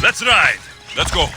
Let's ride. Let's go.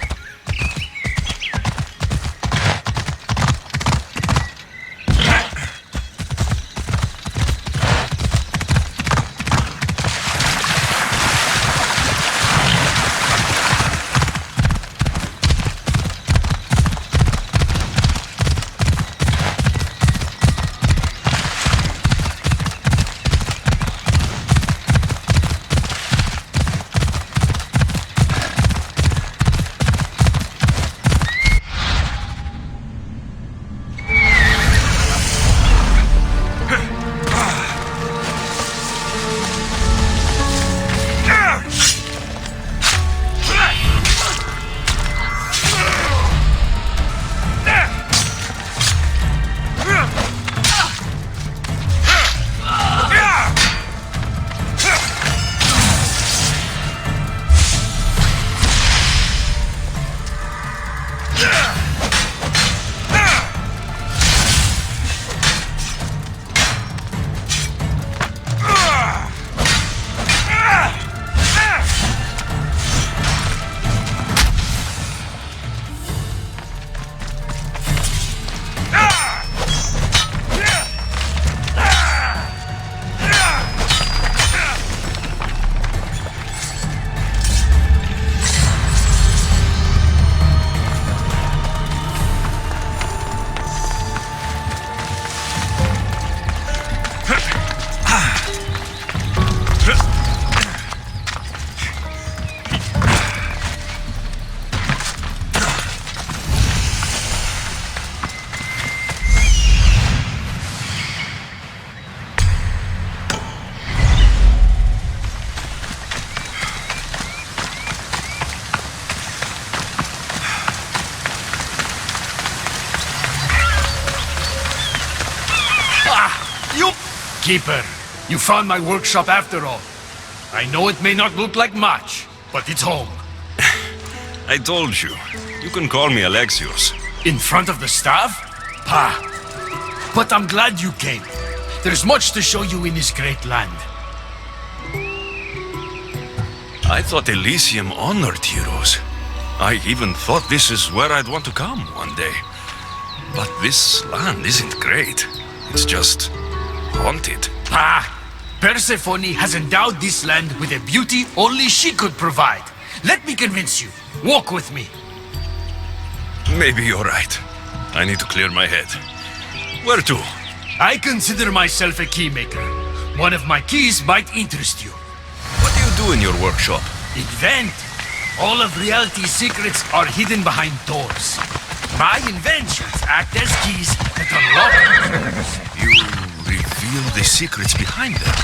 Keeper, you found my workshop after all. I know it may not look like much, but it's home. I told you. You can call me Alexios. In front of the staff? Pah. But I'm glad you came. There's much to show you in this great land. I thought Elysium honored heroes. I even thought this is where I'd want to come one day. But this land isn't great. It's just haunted. Ah! Persephone has endowed this land with a beauty only she could provide. Let me convince you. Walk with me. Maybe you're right. I need to clear my head. Where to? I consider myself a keymaker. One of my keys might interest you. What do you do in your workshop? Invent. All of reality's secrets are hidden behind doors. My inventions act as keys that unlock doors. You reveal the secrets behind them.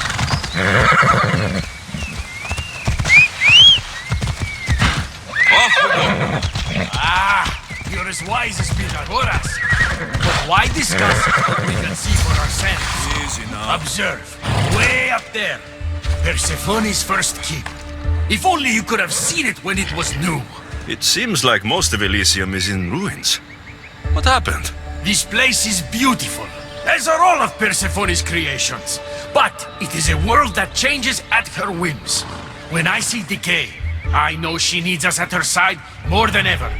Off we go. Ah, you're as wise as Pythagoras. But why discuss what we can see for ourselves? Easy now. Observe. Way up there. Persephone's first keep. If only you could have seen it when it was new. It seems like most of Elysium is in ruins. What happened? This place is beautiful, as are all of Persephone's creations. But it is a world that changes at her whims. When I see decay, I know she needs us at her side more than ever.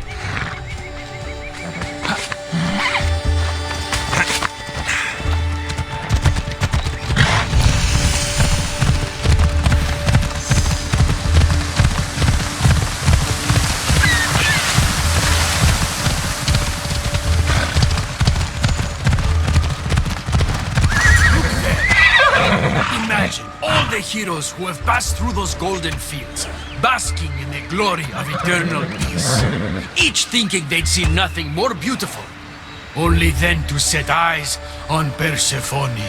The heroes who have passed through those golden fields, basking in the glory of eternal peace. Each thinking they'd see nothing more beautiful, only then to set eyes on Persephone.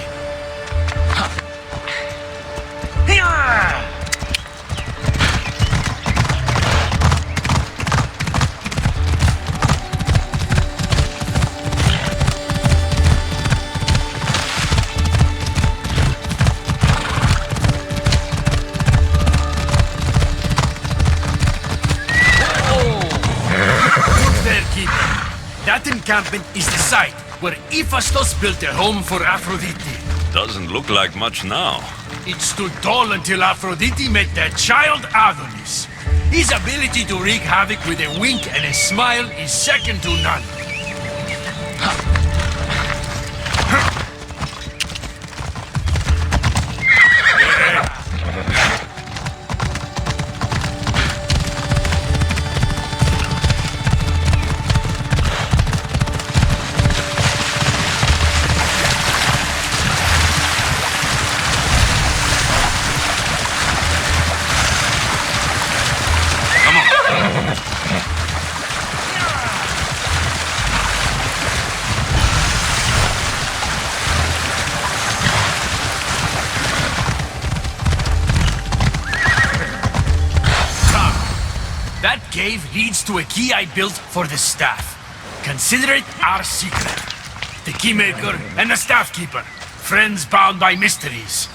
That encampment is the site where Hephaestus built a home for Aphrodite. Doesn't look like much now. It stood tall until Aphrodite met their child Adonis. His ability to wreak havoc with a wink and a smile is second to none. That cave leads to a key I built for the staff. Consider it our secret. The keymaker and the staff keeper, friends bound by mysteries.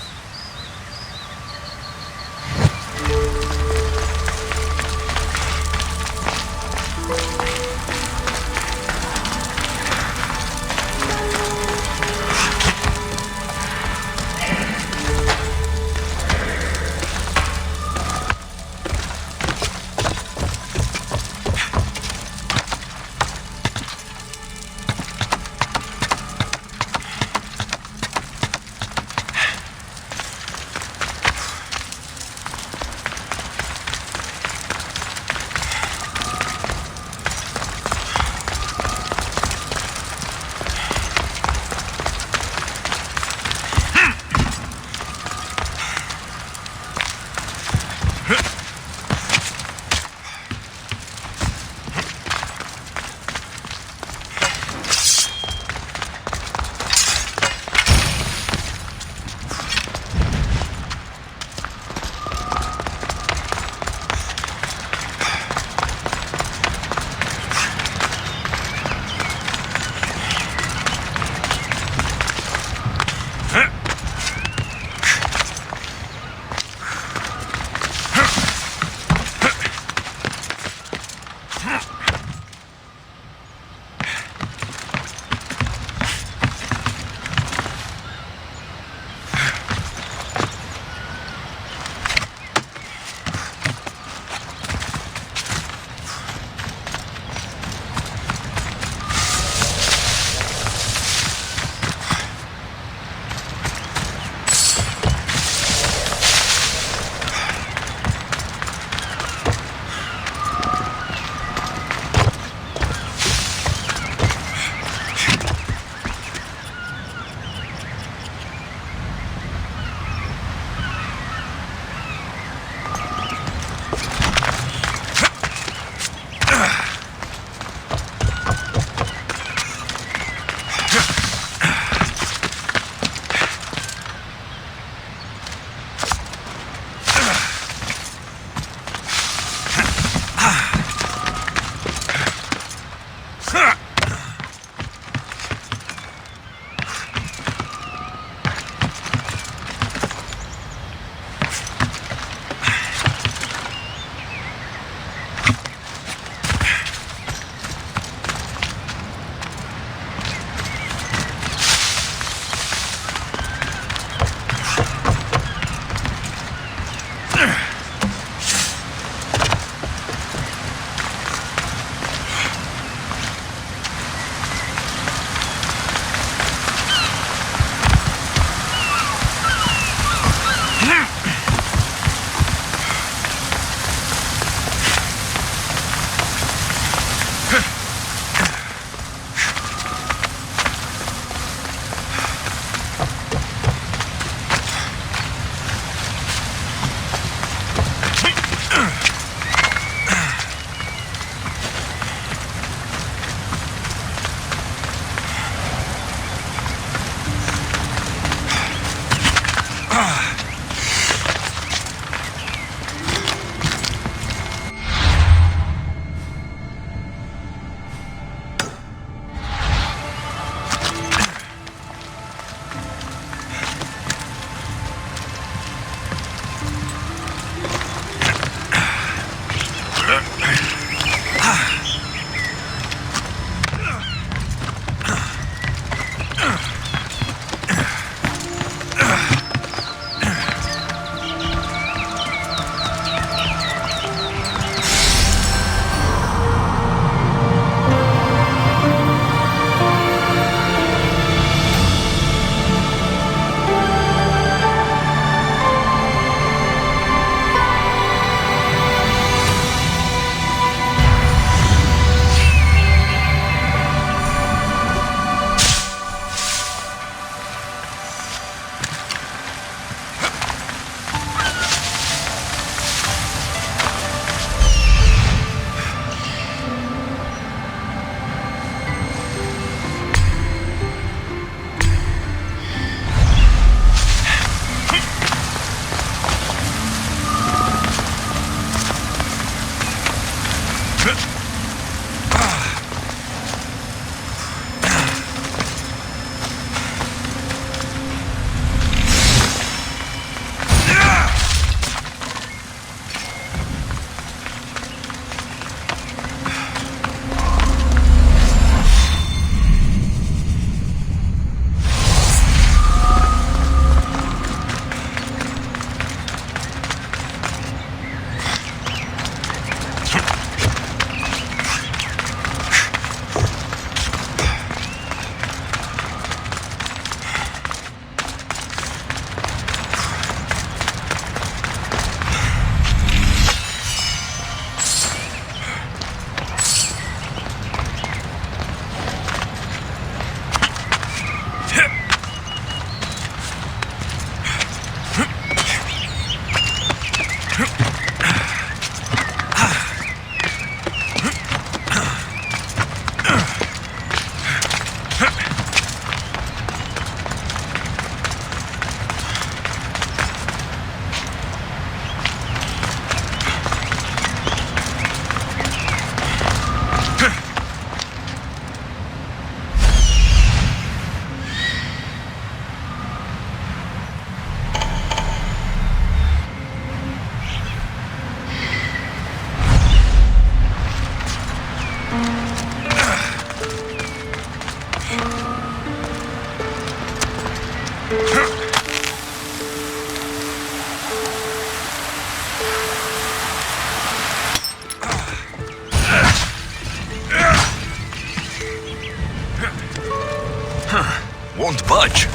Won't budge.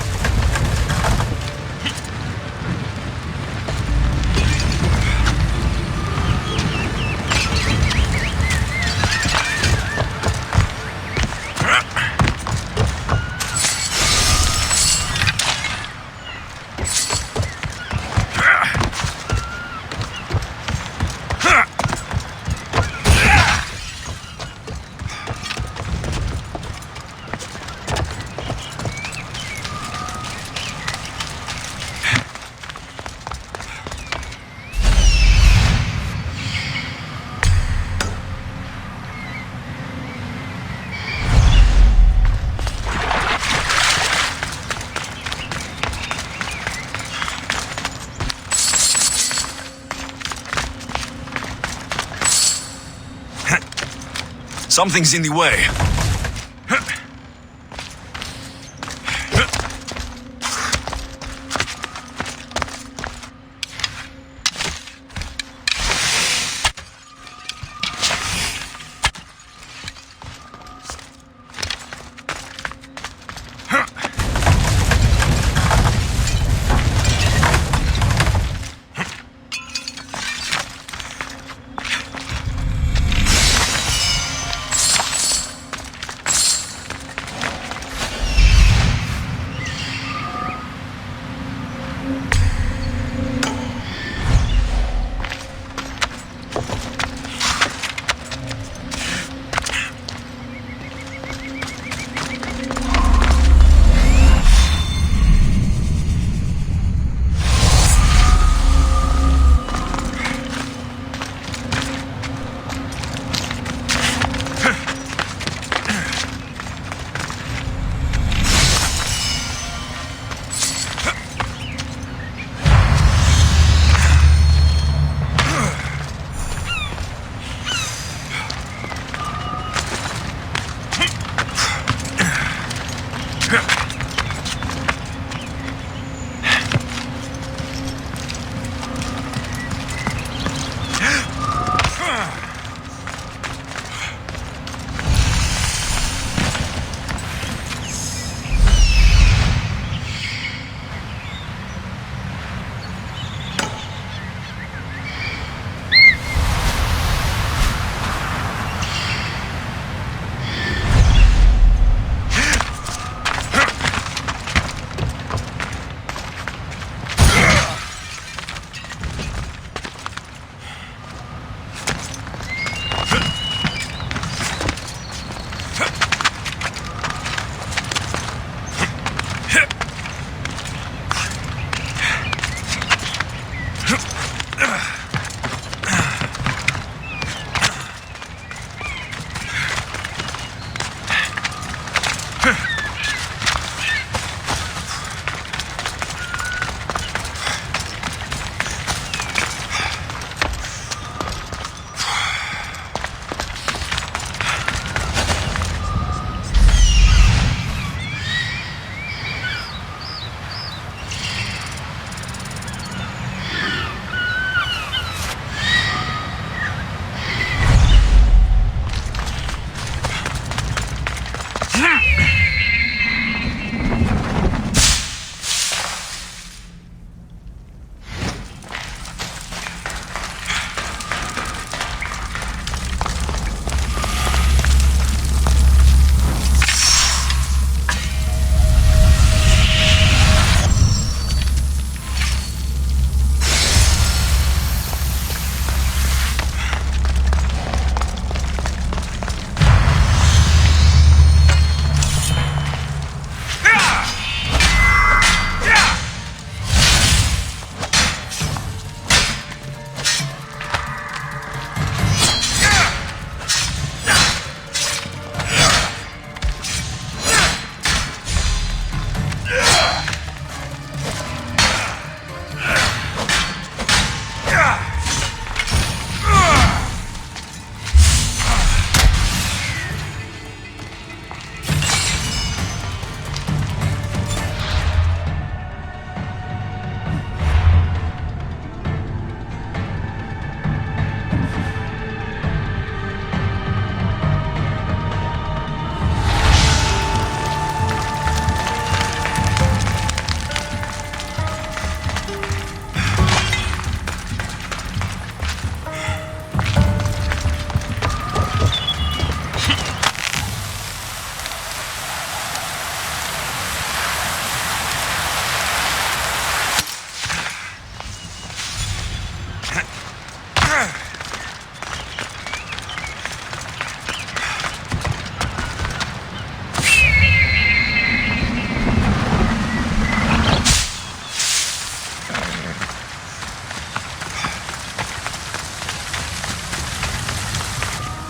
Something's in the way.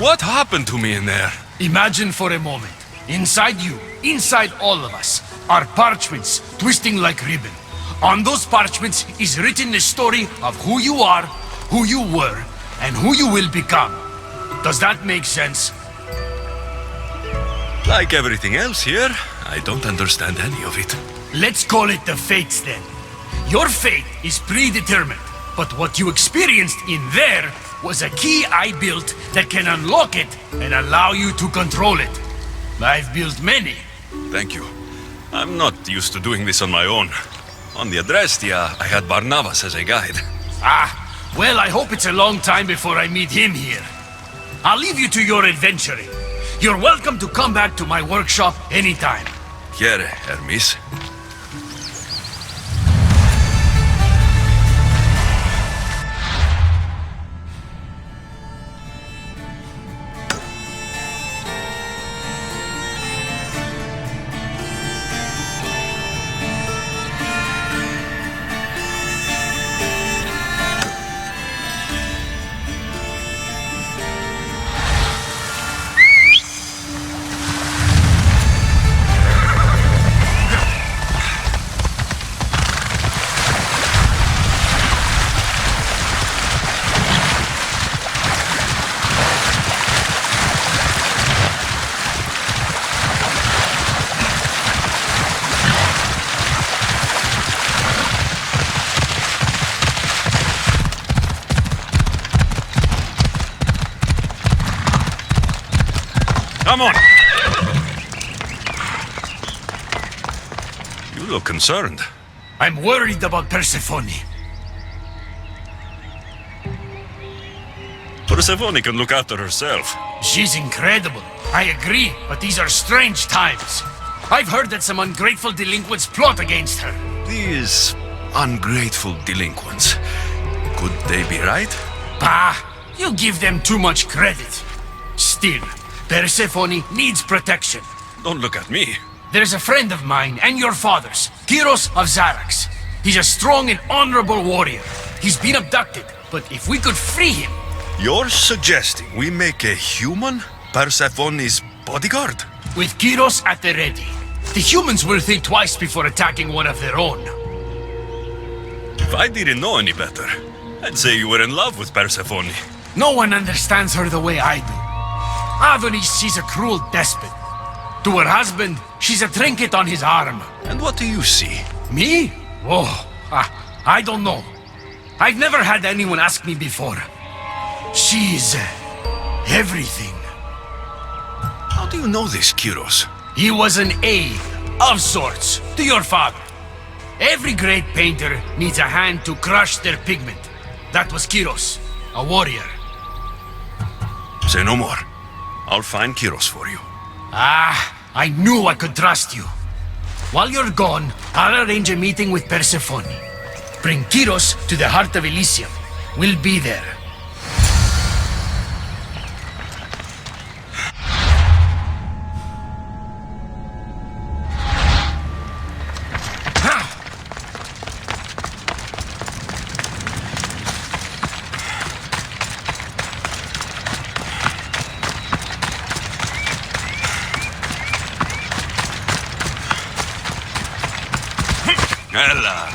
What happened to me in there? Imagine for a moment, inside you, inside all of us, are parchments twisting like ribbon. On those parchments is written the story of who you are, who you were, and who you will become. Does that make sense? Like everything else here, I don't understand any of it. Let's call it the fates then. Your fate is predetermined, but what you experienced in there was a key I built that can unlock it and allow you to control it. I've built many. Thank you. I'm not used to doing this on my own. On the Adrestia, I had Barnabas as a guide. Well, I hope it's a long time before I meet him here. I'll leave you to your adventuring. You're welcome to come back to my workshop anytime. Here, Hermes. Come on! You look concerned. I'm worried about Persephone. Persephone can look after herself. She's incredible. I agree, but these are strange times. I've heard that some ungrateful delinquents plot against her. These ungrateful delinquents. Could they be right? Bah! You give them too much credit. Still, Persephone needs protection. Don't look at me. There's a friend of mine and your father's, Kyros of Xarax. He's a strong and honorable warrior. He's been abducted, but if we could free him... You're suggesting we make a human Persephone's bodyguard? With Kyros at the ready, the humans will think twice before attacking one of their own. If I didn't know any better, I'd say you were in love with Persephone. No one understands her the way I do. Adonis, she's a cruel despot. To her husband, she's a trinket on his arm. And what do you see? Me? Oh, I don't know. I've never had anyone ask me before. She's... everything. How do you know this, Kyros? He was an aide, of sorts, to your father. Every great painter needs a hand to crush their pigment. That was Kyros, a warrior. Say no more. I'll find Kyros for you. I knew I could trust you. While you're gone, I'll arrange a meeting with Persephone. Bring Kyros to the heart of Elysium. We'll be there. Ella.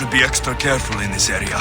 should be extra careful in this area.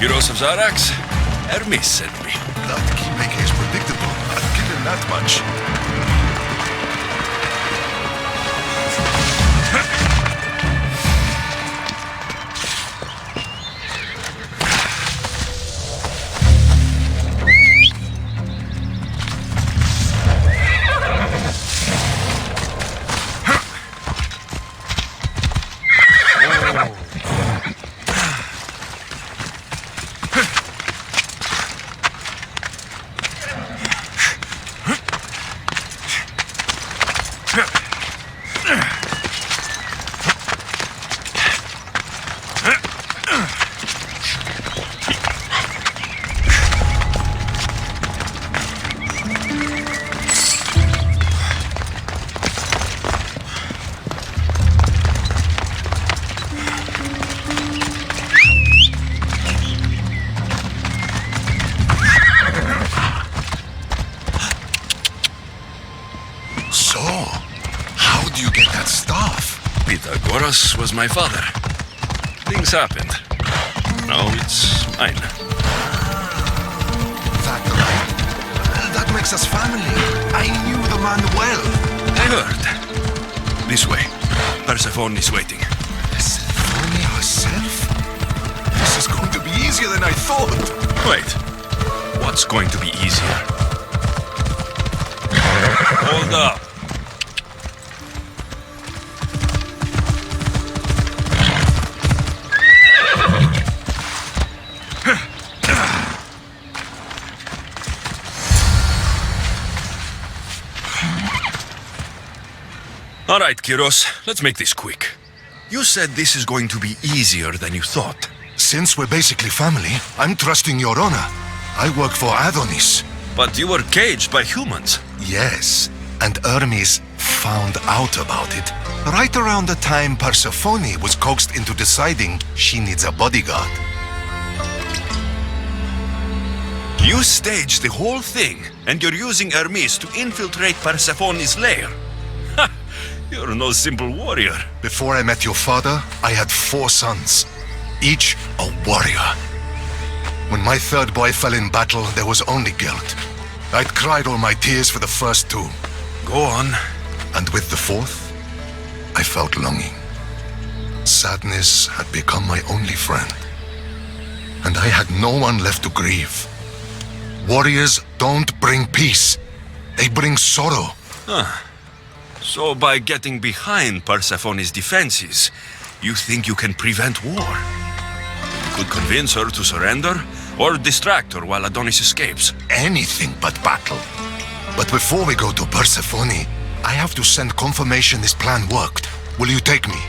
Heroes of Zarax? Hermes sent me. That keymaker is predictable. I'll give him that much. Was my father. Things happened. Now it's mine. That right? That makes us family. I knew the man well. I heard. This way. Persephone is waiting. Persephone herself? This is going to be easier than I thought. Wait. What's going to be easier? Hold up. All right, Kyros, let's make this quick. You said this is going to be easier than you thought. Since we're basically family, I'm trusting your honor. I work for Adonis. But you were caged by humans. Yes, and Hermes found out about it right around the time Persephone was coaxed into deciding she needs a bodyguard. You staged the whole thing, and you're using Hermes to infiltrate Persephone's lair. Ha! You're no simple warrior. Before I met your father, I had 4 sons, each a warrior. When my third boy fell in battle, there was only guilt. I'd cried all my tears for the first 2. Go on. And with the 4th, I felt longing. Sadness had become my only friend. And I had no one left to grieve. Warriors don't bring peace. They bring sorrow. So by getting behind Persephone's defenses, you think you can prevent war? You could convince her to surrender, or distract her while Adonis escapes. Anything but battle. But before we go to Persephone, I have to send confirmation this plan worked. Will you take me?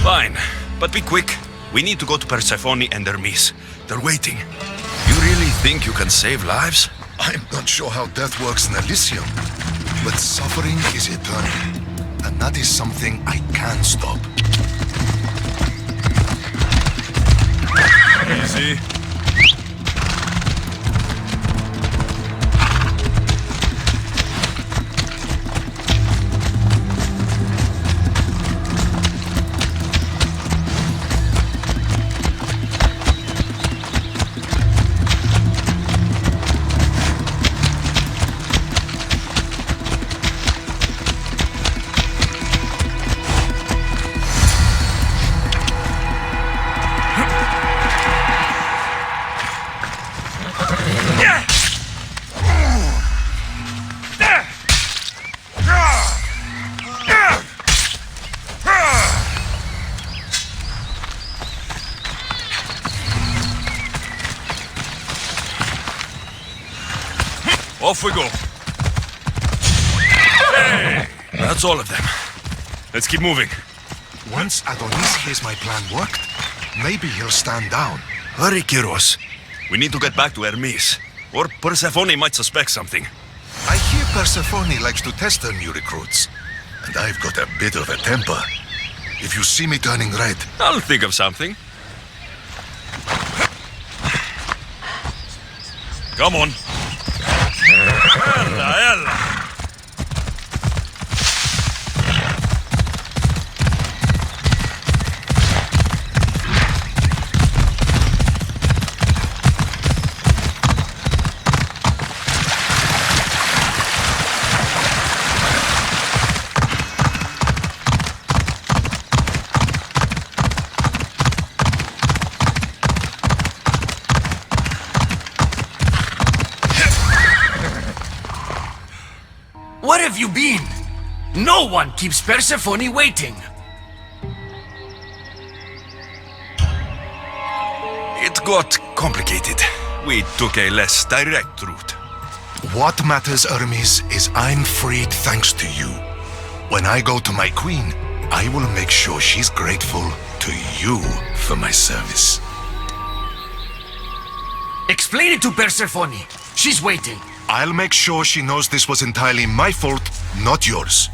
Fine, but be quick. We need to go to Persephone and Hermes. They're waiting. You really think you can save lives? I'm not sure how death works in Elysium, but suffering is eternal, and that is something I can stop. Easy. Off we go. Hey! That's all of them. Let's keep moving. Once Adonis hears my plan worked, maybe he'll stand down. Hurry, Kyros. We need to get back to Hermes, or Persephone might suspect something. I hear Persephone likes to test her new recruits, and I've got a bit of a temper. If you see me turning red, I'll think of something. Come on. Ella, ella. Where have you been? No one keeps Persephone waiting. It got complicated. We took a less direct route. what matters, Hermes, is I'm freed thanks to you. When I go to my queen, I will make sure she's grateful to you for my service. Explain it to Persephone. She's waiting. I'll make sure she knows this was entirely my fault, not yours.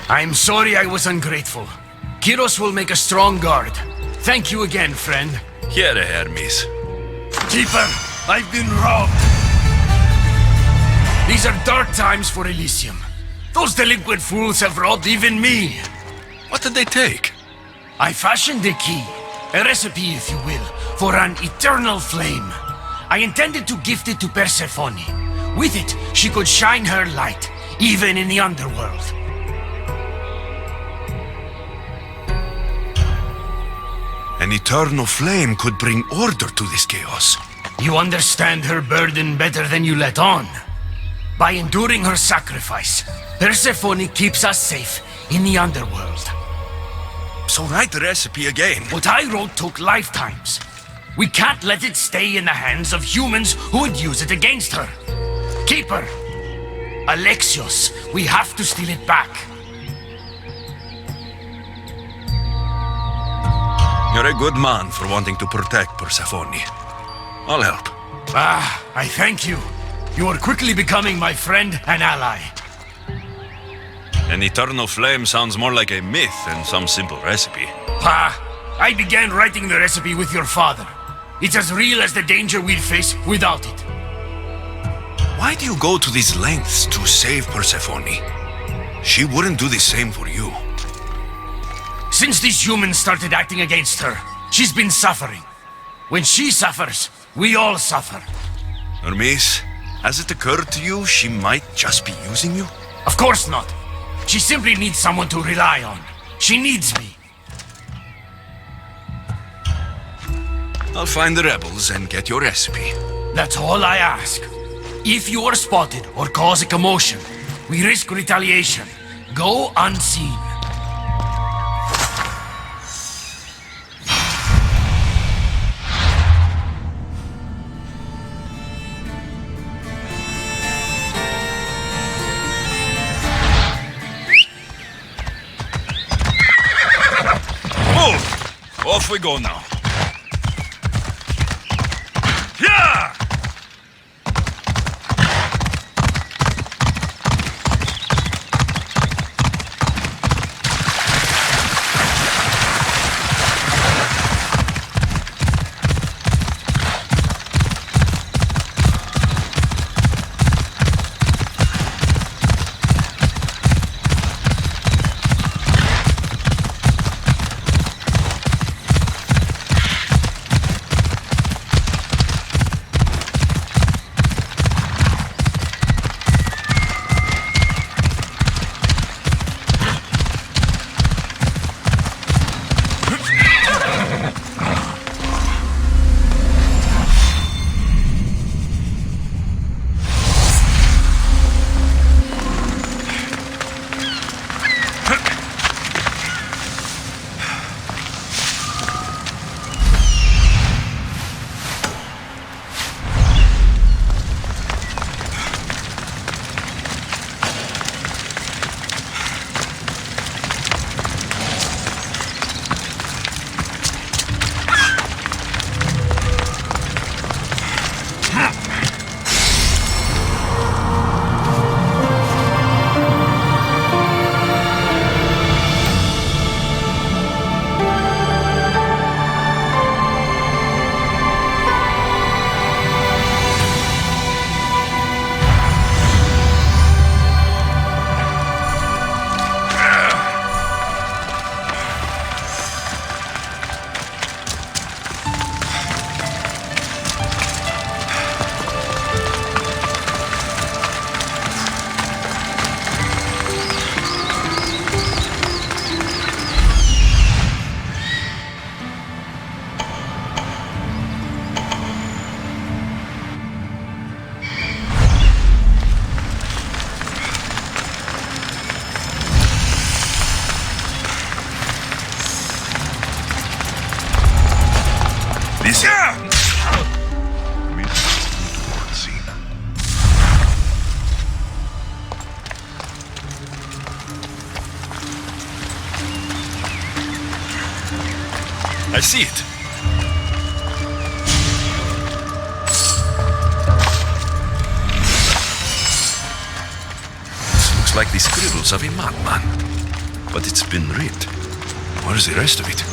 I'm sorry I was ungrateful. Kyros will make a strong guard. Thank you again, friend. Here, Hermes. Keeper, I've been robbed. These are dark times for Elysium. Those delinquent fools have robbed even me. What did they take? I fashioned a key, a recipe if you will, for an eternal flame. I intended to gift it to Persephone. With it, she could shine her light, even in the underworld. An eternal flame could bring order to this chaos. You understand her burden better than you let on. By enduring her sacrifice, Persephone keeps us safe in the underworld. So write the recipe again. What I wrote took lifetimes. We can't let it stay in the hands of humans who would use it against her. Keeper, Alexios, we have to steal it back. You're a good man for wanting to protect Persephone. I'll help. Ah, I thank you. You are quickly becoming my friend and ally. An eternal flame sounds more like a myth than some simple recipe. Pa, I began writing the recipe with your father. It's as real as the danger we'd face without it. Why do you go to these lengths to save Persephone? She wouldn't do the same for you. Since these humans started acting against her, she's been suffering. When she suffers, we all suffer. Hermes, has it occurred to you she might just be using you? Of course not. She simply needs someone to rely on. She needs me. I'll find the rebels and get your recipe. That's all I ask. If you are spotted or cause a commotion, we risk retaliation. Go unseen. Move! Off we go now. Yeah! I see it. This looks like the scribbles of a madman. But it's been read. Where's the rest of it?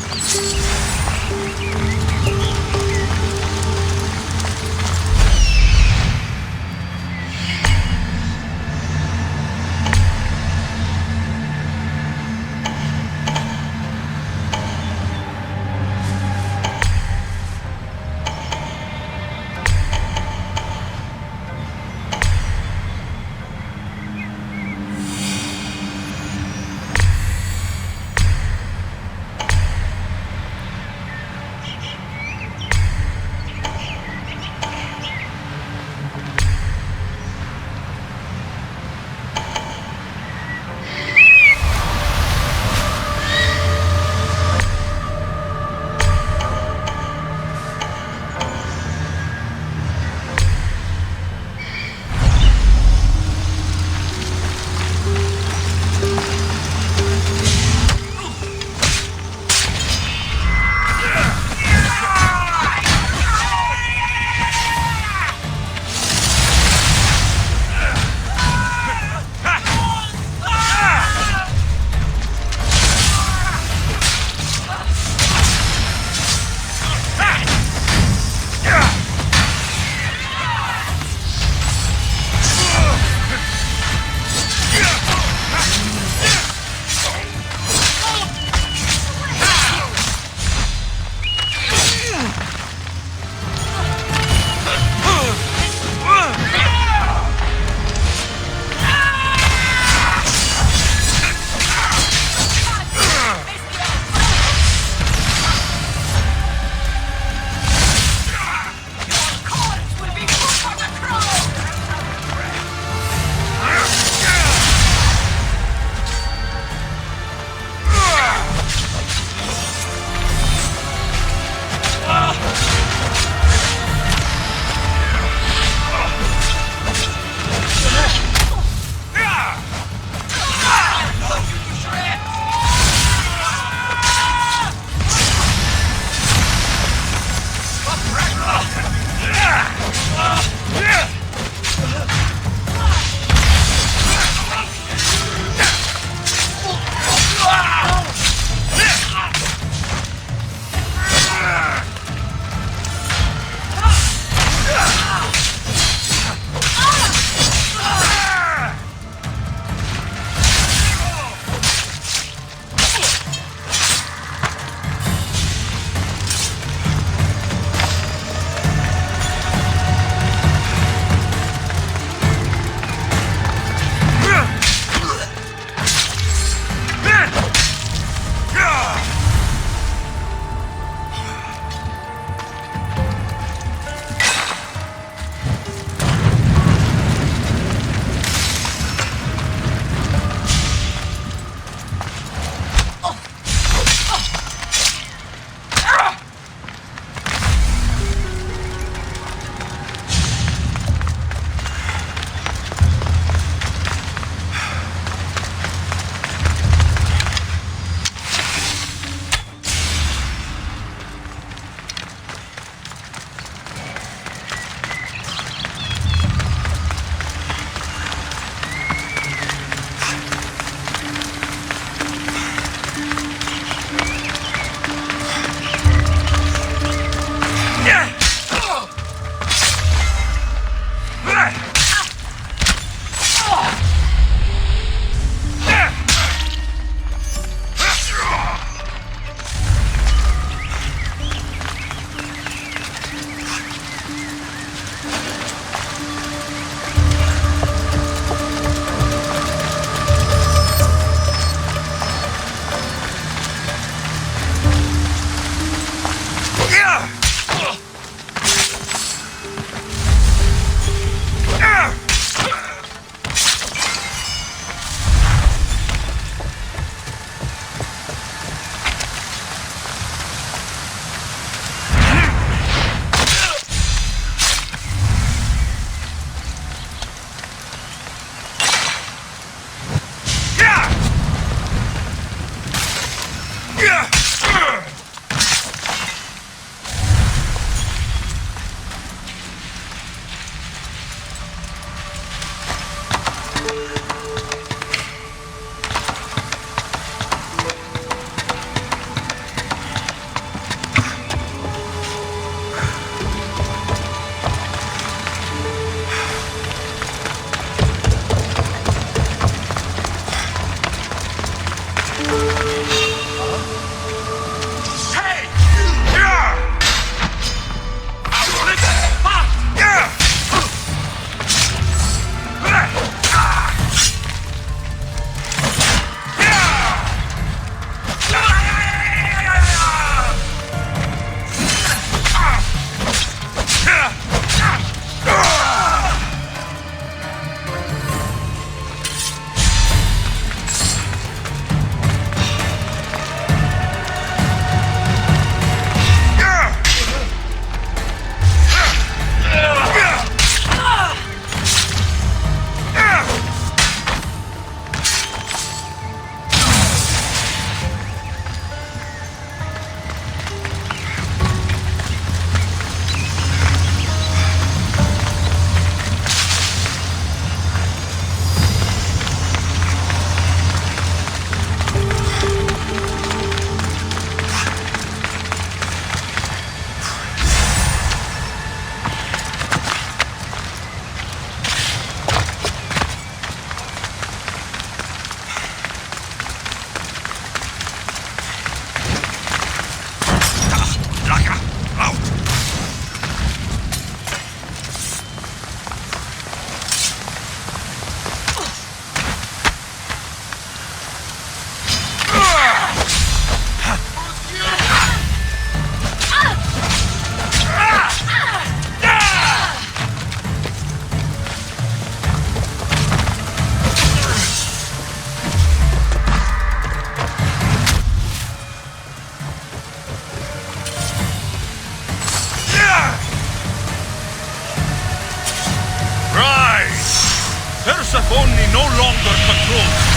Persephone no longer controls.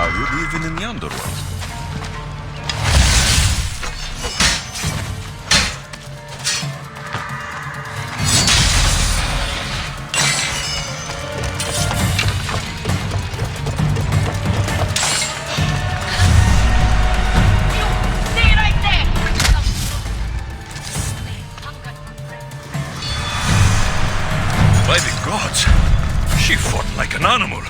valued even in the underworld. By the gods, she fought like an animal.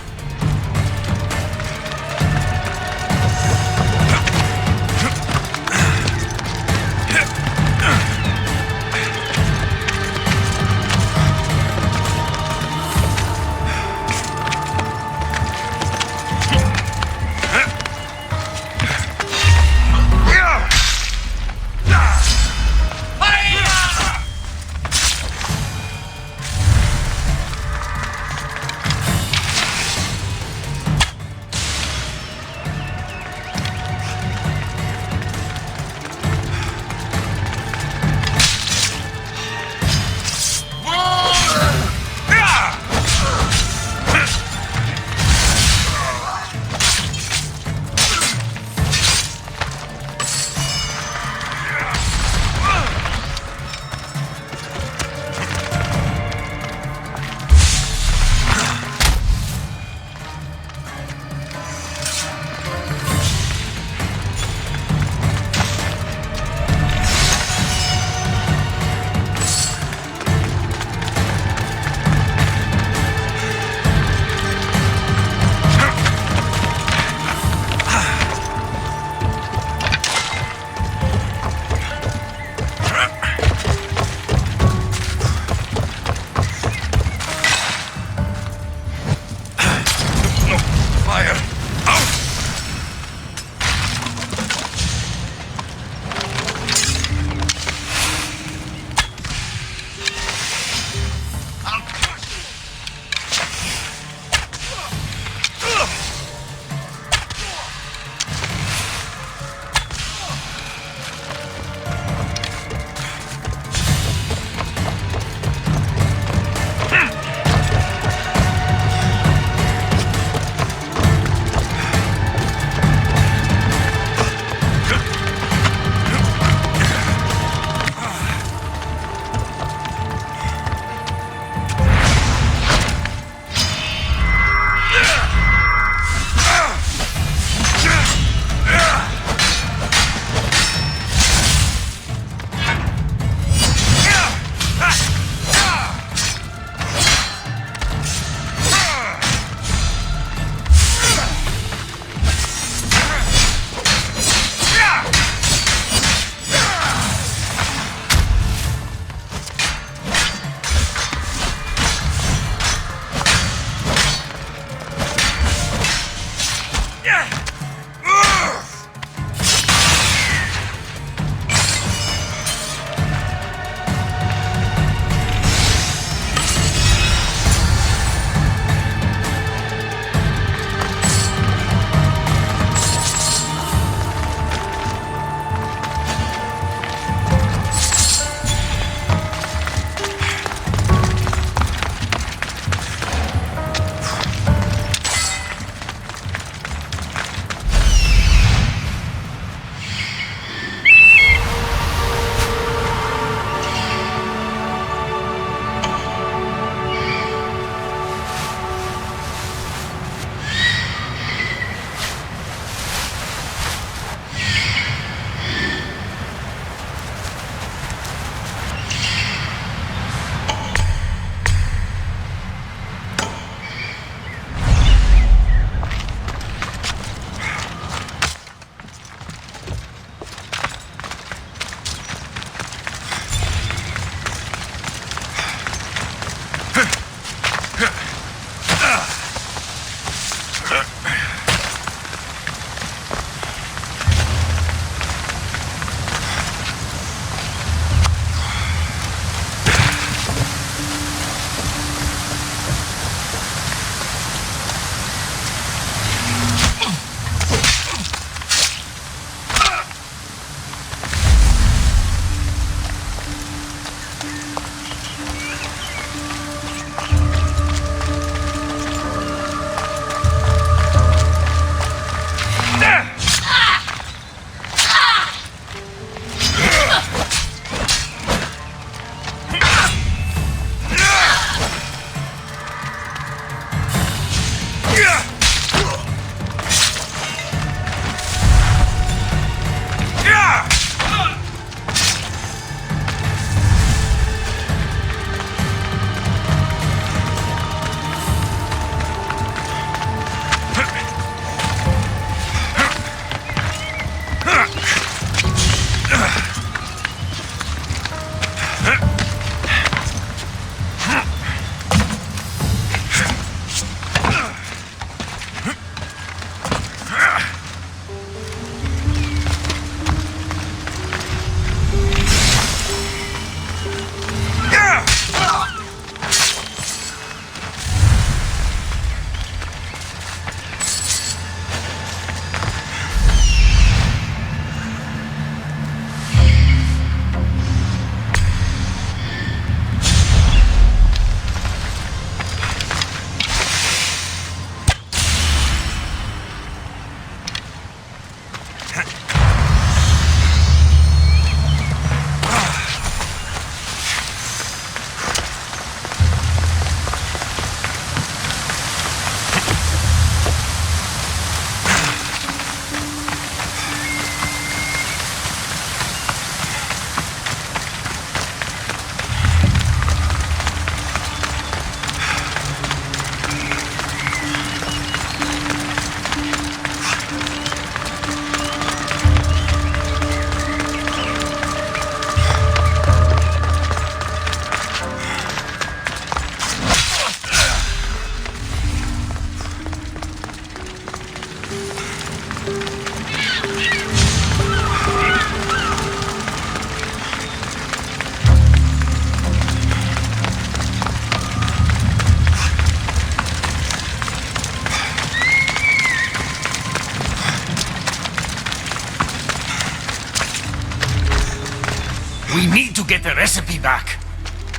We need to get the recipe back.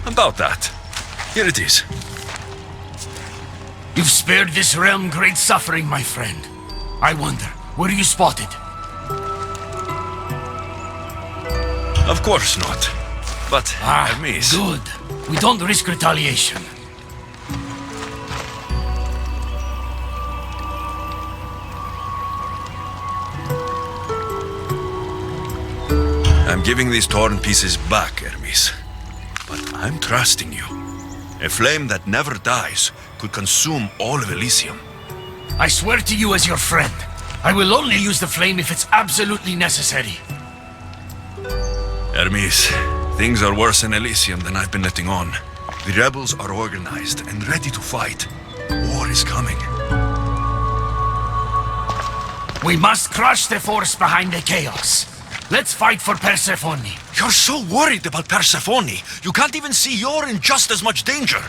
About that. Here it is. You've spared this realm great suffering, my friend. I wonder, were you spotted? Of course not. But, Hermes... Good. We don't risk retaliation. I'm giving these torn pieces back, Hermes. But I'm trusting you. A flame that never dies could consume all of Elysium. I swear to you as your friend, I will only use the flame if it's absolutely necessary. Hermes, things are worse in Elysium than I've been letting on. The rebels are organized and ready to fight. War is coming. We must crush the force behind the chaos. Let's fight for Persephone. You're so worried about Persephone. You can't even see you're in just as much danger.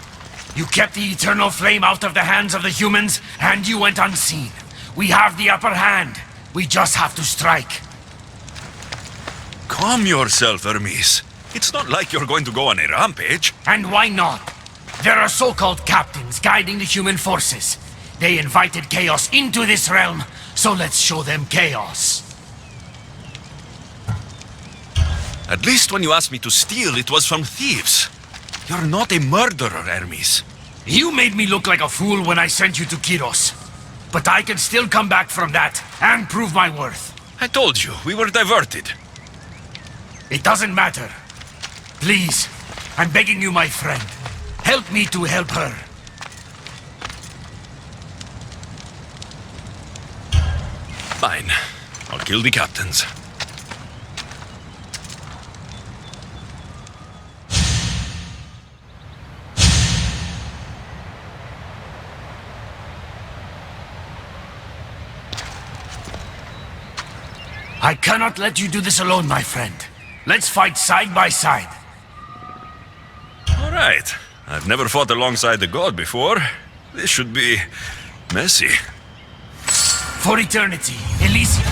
You kept the eternal flame out of the hands of the humans, and you went unseen. We have the upper hand. We just have to strike. Calm yourself, Hermes. It's not like you're going to go on a rampage. And why not? There are so-called captains guiding the human forces. They invited chaos into this realm, so let's show them chaos. At least when you asked me to steal, it was from thieves. You're not a murderer, Hermes. You made me look like a fool when I sent you to Kyros. But I can still come back from that and prove my worth. I told you, we were diverted. It doesn't matter. Please, I'm begging you, my friend. Help me to help her. Fine. I'll kill the captains. I cannot let you do this alone, my friend. Let's fight side by side. All right. I've never fought alongside the god before. This should be messy. For eternity, Elysium.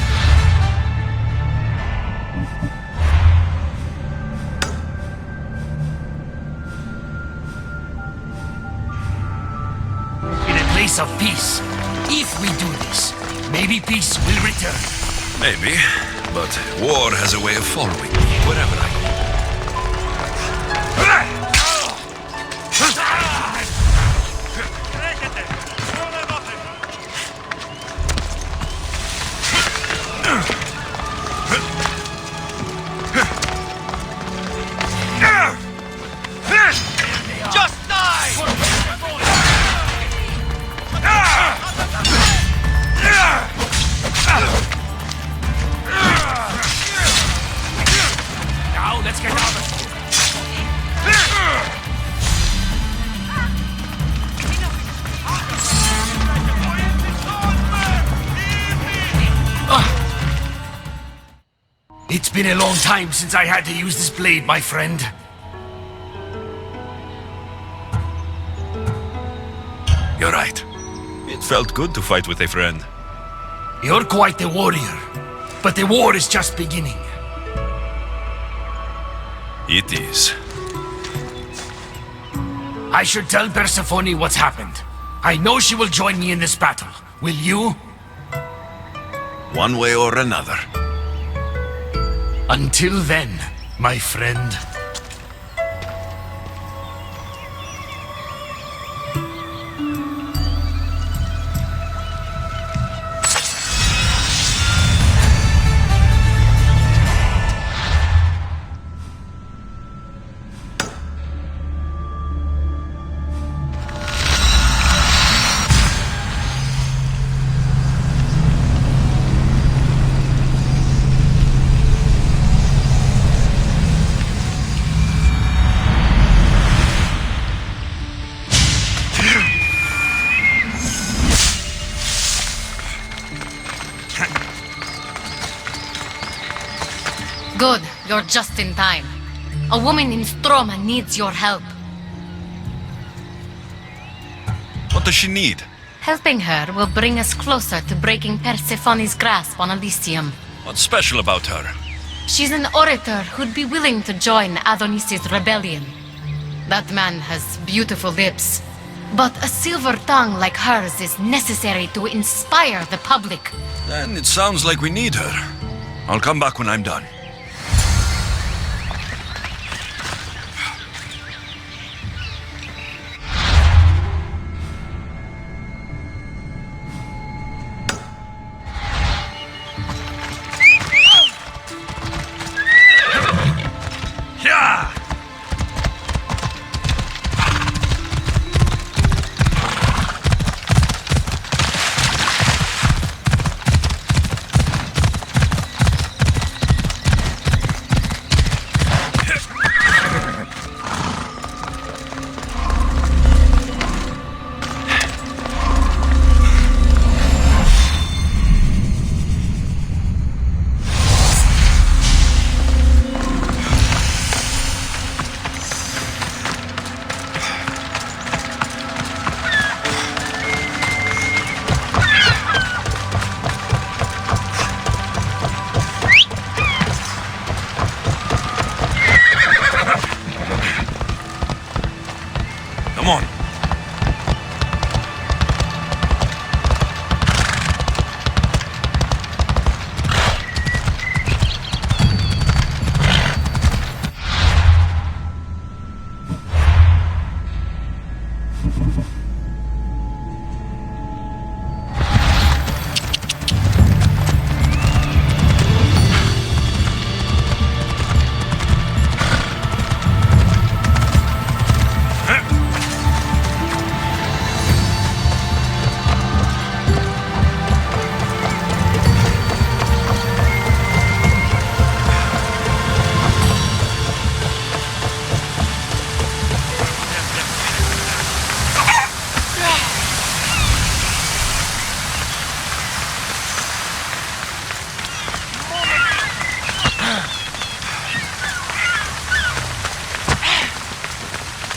In a place of peace. If we do this, maybe peace will return. Maybe, but war has a way of following me wherever I go. Just die! Now let's get out of here. It's been a long time since I had to use this blade, my friend. You're right. It felt good to fight with a friend. You're quite the warrior, but the war is just beginning. It is. I should tell Persephone what's happened. I know she will join me in this battle. Will you? One way or another. Until then, my friend. Good, you're just in time. A woman in Stroma needs your help. What does she need? Helping her will bring us closer to breaking Persephone's grasp on Elysium. What's special about her? She's an orator who'd be willing to join Adonis's rebellion. That man has beautiful lips, but a silver tongue like hers is necessary to inspire the public. Then it sounds like we need her. I'll come back when I'm done. Come on.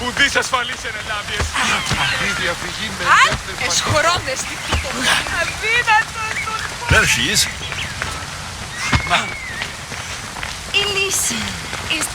Ουδής ασφαλής εν Ελλάδειες. Αυτή η διαφυγή με Αν εσχωρώνες τι τούτο. Αδύνατος τον There she is. Η λύση is...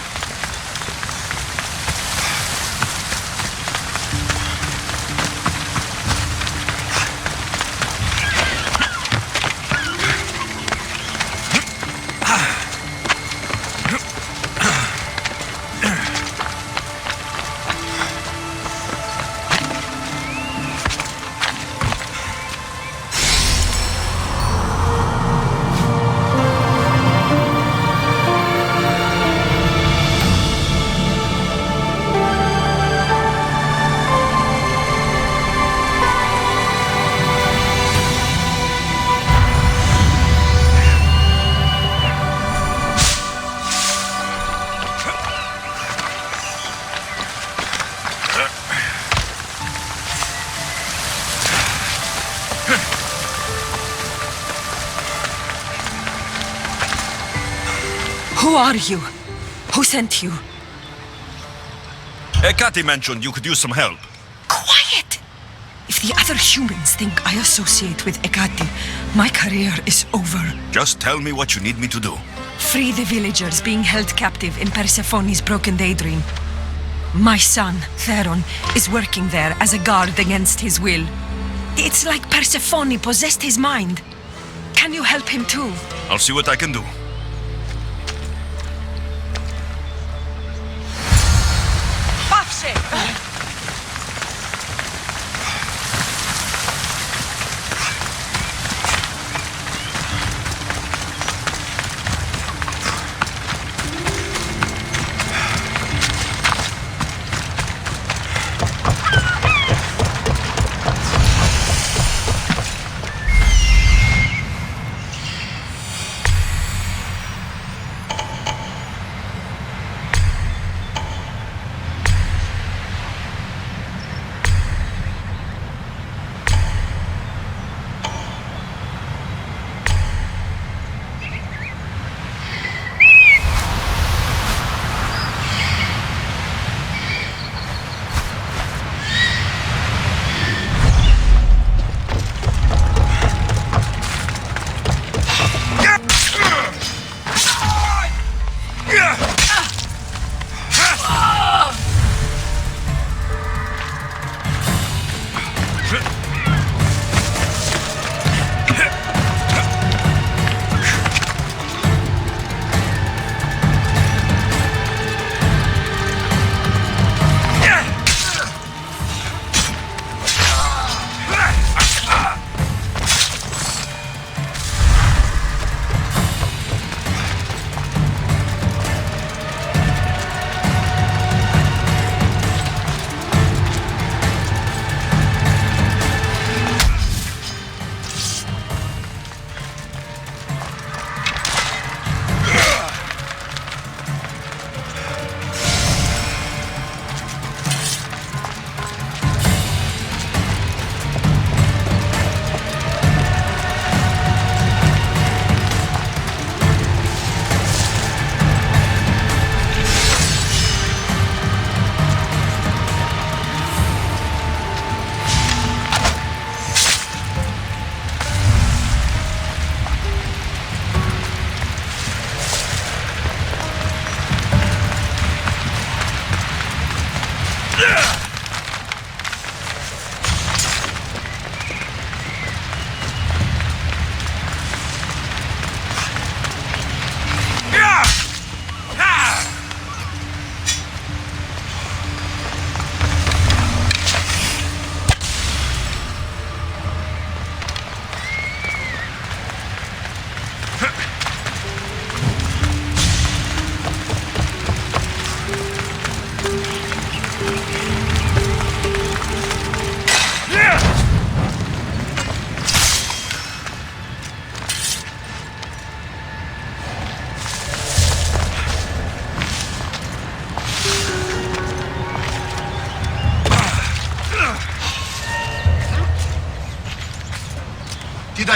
Who are you? Who sent you? Ekati mentioned you could use some help. Quiet! If the other humans think I associate with Ekati, my career is over. Just tell me what you need me to do. Free the villagers being held captive in Persephone's broken daydream. My son, Theron, is working there as a guard against his will. It's like Persephone possessed his mind. Can you help him too? I'll see what I can do. Πάψε!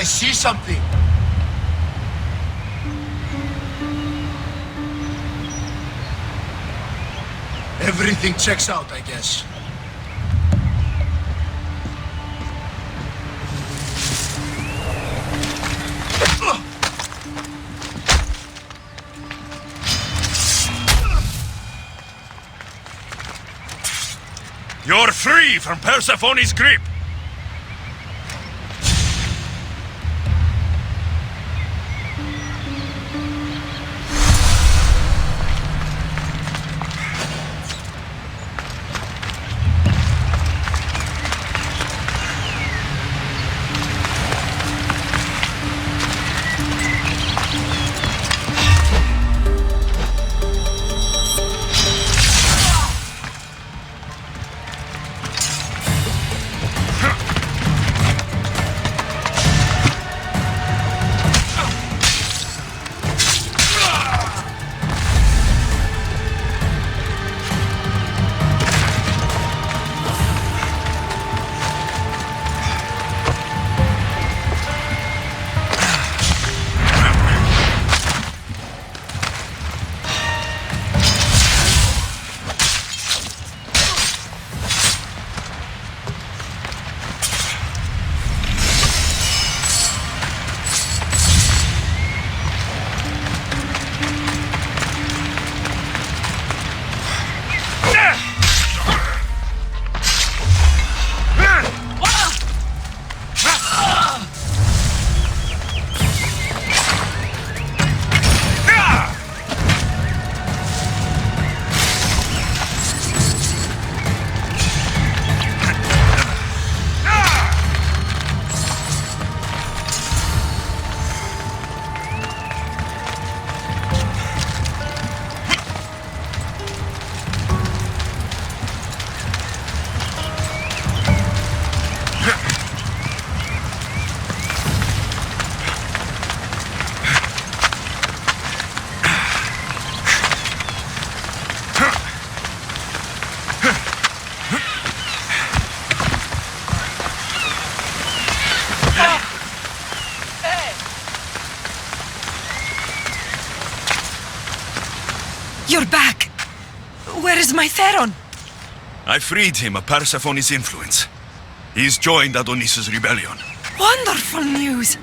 I see something. Everything checks out, I guess. You're free from Persephone's grip! You're back! Where is my Theron? I freed him of Persephone's influence. He's joined Adonis's rebellion. Wonderful news!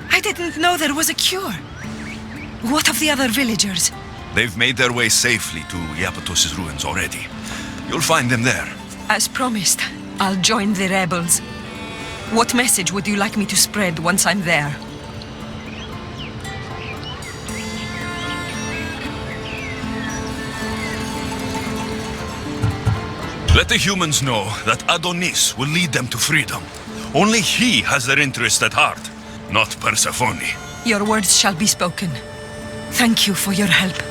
I didn't know there was a cure. What of the other villagers? They've made their way safely to Iapetos' ruins already. You'll find them there. As promised, I'll join the rebels. What message would you like me to spread once I'm there? Let the humans know that Adonis will lead them to freedom. Only he has their interest at heart, not Persephone. Your words shall be spoken. Thank you for your help.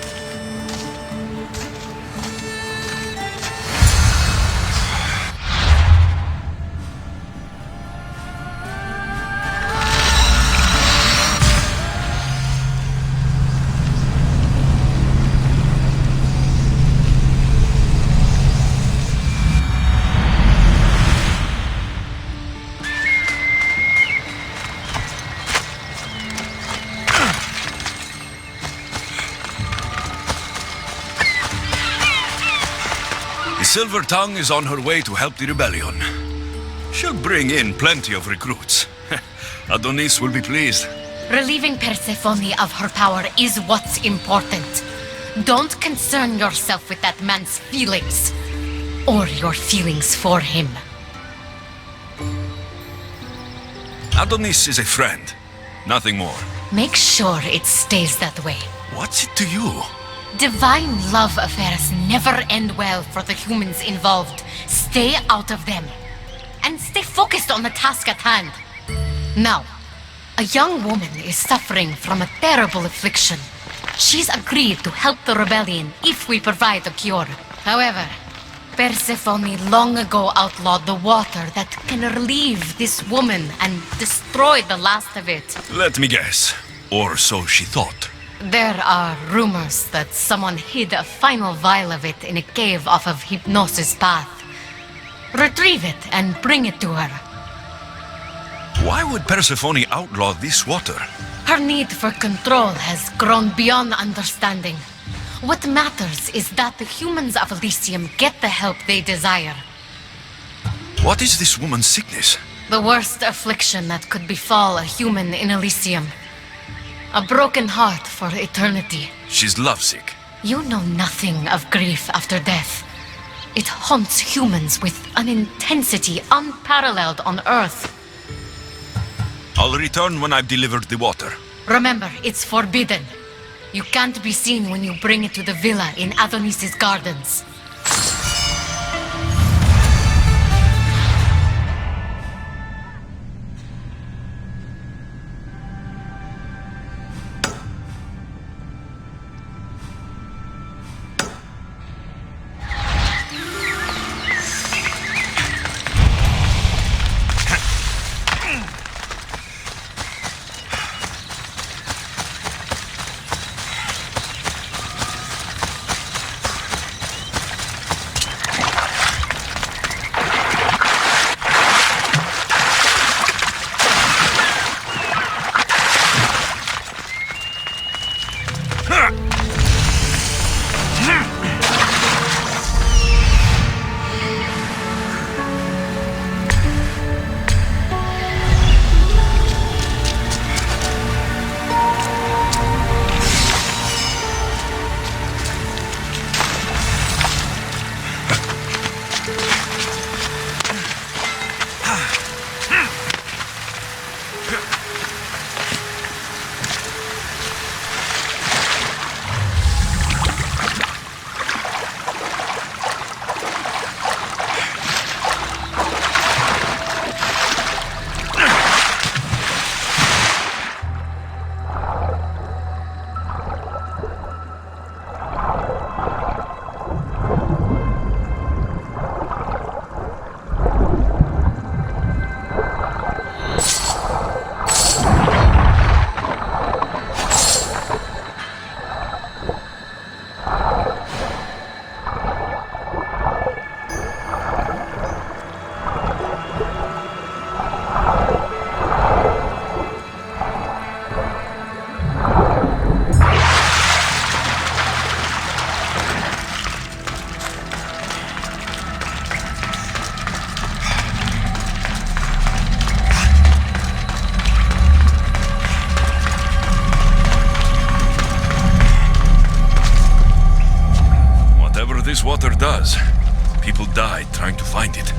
Silver Tongue is on her way to help the rebellion. She'll bring in plenty of recruits. Adonis will be pleased. Relieving Persephone of her power is what's important. Don't concern yourself with that man's feelings. Or your feelings for him. Adonis is a friend. Nothing more. Make sure it stays that way. What's it to you? Divine love affairs never end well for the humans involved. Stay out of them. And stay focused on the task at hand. Now, a young woman is suffering from a terrible affliction. She's agreed to help the rebellion if we provide a cure. However, Persephone long ago outlawed the water that can relieve this woman and destroy the last of it. Let me guess. Or so she thought. There are rumors that someone hid a final vial of it in a cave off of Hypnosis Path. Retrieve it and bring it to her. Why would Persephone outlaw this water? Her need for control has grown beyond understanding. What matters is that the humans of Elysium get the help they desire. What is this woman's sickness? The worst affliction that could befall a human in Elysium. A broken heart for eternity. She's lovesick. You know nothing of grief after death. It haunts humans with an intensity unparalleled on Earth. I'll return when I've delivered the water. Remember, it's forbidden. You can't be seen when you bring it to the villa in Adonis's gardens. This water does. People died trying to find it.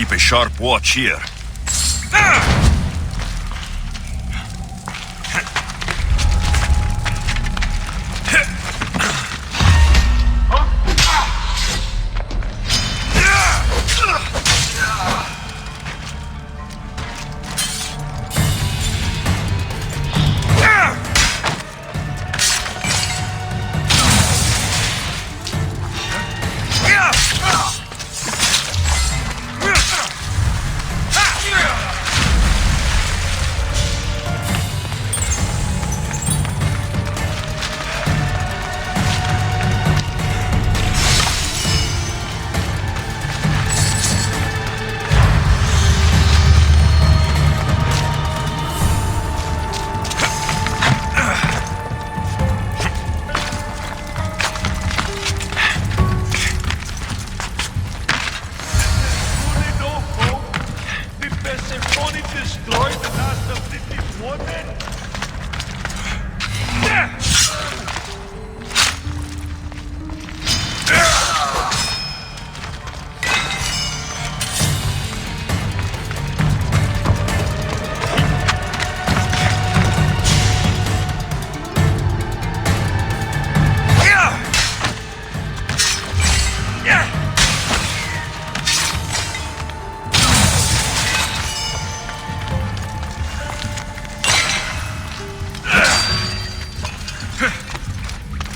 keep a sharp watch here.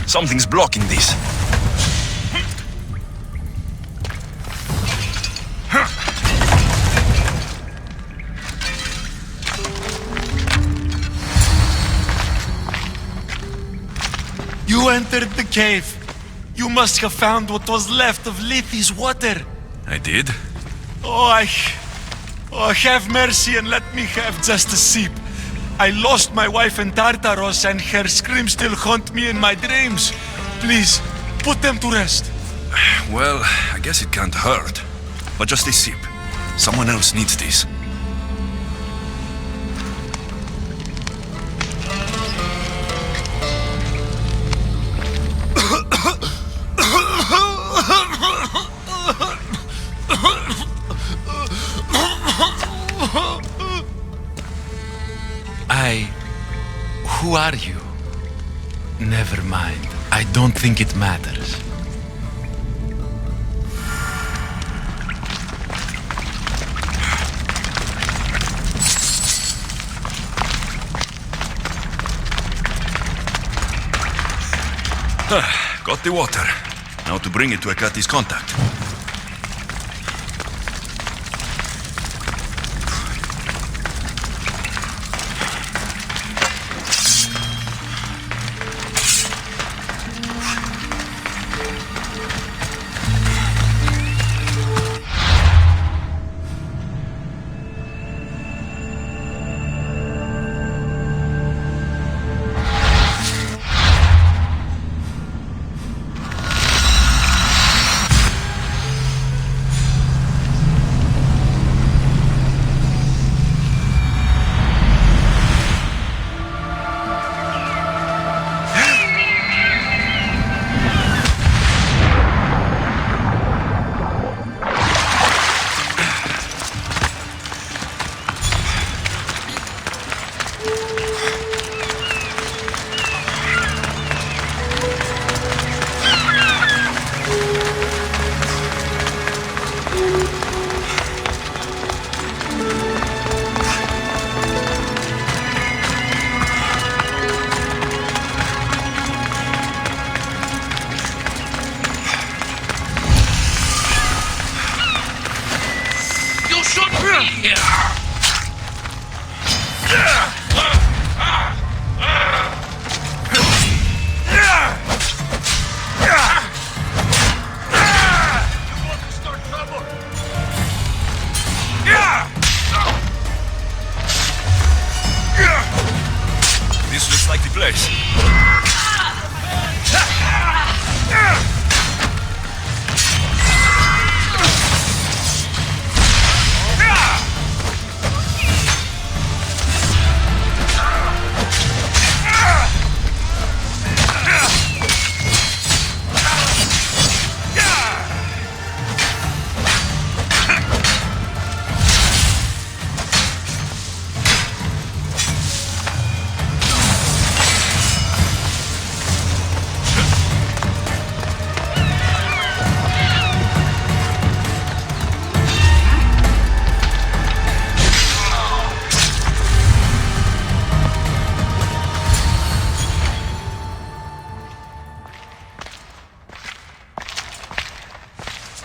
Something's blocking this. You entered the cave. You must have found what was left of Lethe's water. I did? Oh, have mercy and let me have just a sip. I lost my wife in Tartaros and her screams still haunt me in my dreams. Please, put them to rest. Well, I guess it can't hurt. But just a sip. Someone else needs this. Who are you? Never mind. I don't think it matters. Got the water. Now to bring it to Hekate's contact.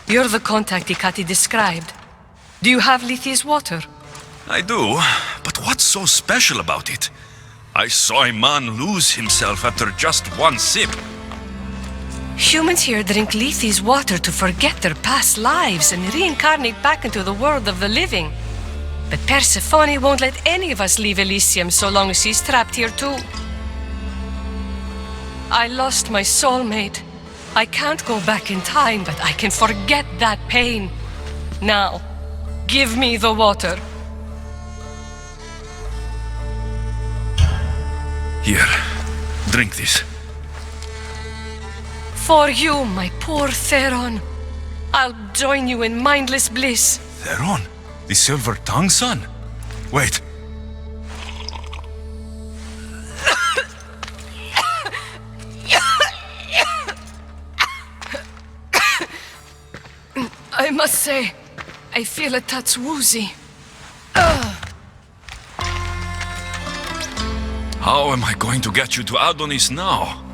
You're the contact Ikati described. Do you have Lethi's water? I do, but what's so special about it? I saw a man lose himself after just one sip. Humans here drink Lethi's water to forget their past lives and reincarnate back into the world of the living. But Persephone won't let any of us leave Elysium so long as she's trapped here too. I lost my soulmate. I can't go back in time, but I can forget that pain. Now, give me the water. Here, drink this. For you, my poor Theron. I'll join you in mindless bliss. Theron? The silver-tongued son? Wait. I must say, I feel a touch woozy. How am I going to get you to Adonis now?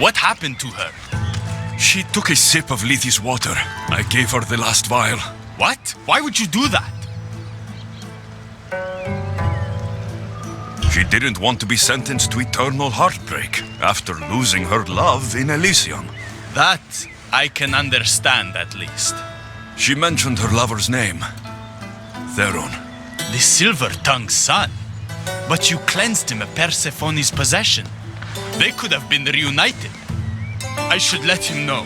What happened to her? She took a sip of Lethi's water. I gave her the last vial. What? Why would you do that? She didn't want to be sentenced to eternal heartbreak after losing her love in Elysium. That I can understand, at least. She mentioned her lover's name. Theron. The silver-tongued son. But you cleansed him of Persephone's possession. They could have been reunited. I should let him know.